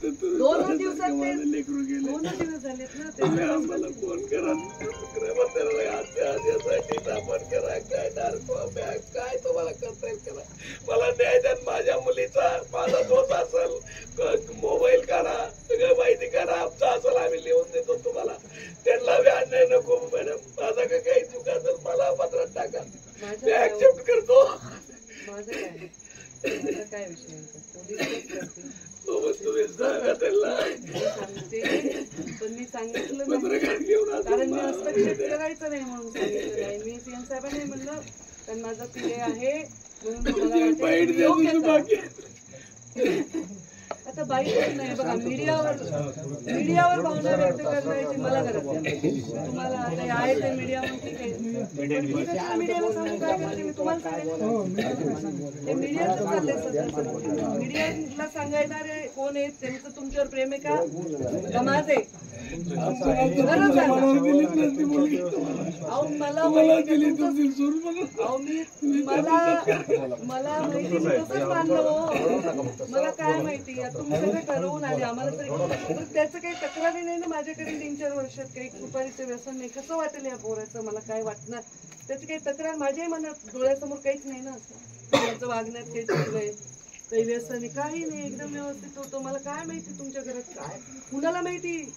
2 दिवसात ते लेकरू गेले 2 दिवस झालेत ना ते. आम्हाला फोन करा आपण करा काय काय तुम्हाला करता येईल करा. मला न्याय द्या. माझ्या मुलीचा माझा दोष असेल मोबाईल काढा सगळं माहिती करा आमचा असेल आम्ही लिहून देतो तुम्हाला. त्यांना बी अन्याय नको मॅडम. माझा का काही चुका असेल मला पत्रात टाका मी ऍक्सेप्ट करतो. माझं काय विषय नाही. पोलीस करतील तुम्ही सांगा त्यांना. पण मी सांगितलं नाही कारण मी हस्तक्षेप करायचं नाही म्हणून सांगितलं नाही. मी सीएम साहेबांनी म्हणलं कारण माझा पीए आहे म्हणून आता बाईकच नाही बघा. मीडियावर भावना व्यक्त करण्याची मला गरज नाही. तुम्हाला आता आहे ते मीडिया मीडियाला सांगून काय करते मी तुम्हाला सांगायला ते मीडियाच चाललंय सध्या. मीडियाला सांगायला रे कोण आहेत त्यांचं तुमच्यावर प्रेम आहे का माझे मला माहिती तसंच मानलं. मला काय माहिती तुम्ही सगळं ठरवून आले आम्हाला तरी त्याचं काही तक्रारी नाही ना माझ्याकडे. 3-4 वर्षात काही सुपारीचं व्यसन नाही. कसं वाटेल या पोराचं मला काय वाटणार. त्याची काही तक्रार माझ्याही मनात डोळ्यासमोर काहीच नाही ना. असं त्याचं वागण्यात काही चुकलंय काही व्यसन काही नाही एकदम व्यवस्थित होतो. मला काय माहिती तुमच्या घरात काय कुणाला माहिती.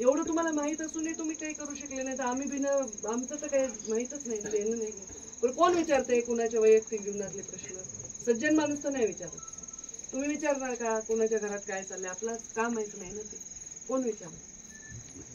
एवढं तुम्हाला माहित असूनही तुम्ही काही करू शकले नाही तर आम्ही बिना आमचं तर काही माहितच नाही देणं नाही. पण कोण विचारतंय कुणाच्या वैयक्तिक जीवनातले प्रश्न. सज्जन माणूस तर नाही विचारत. तुम्ही विचारणार का कुणाच्या घरात काय चाललंय. आपलं काम माहित नाही ना ते कोण विचारणार.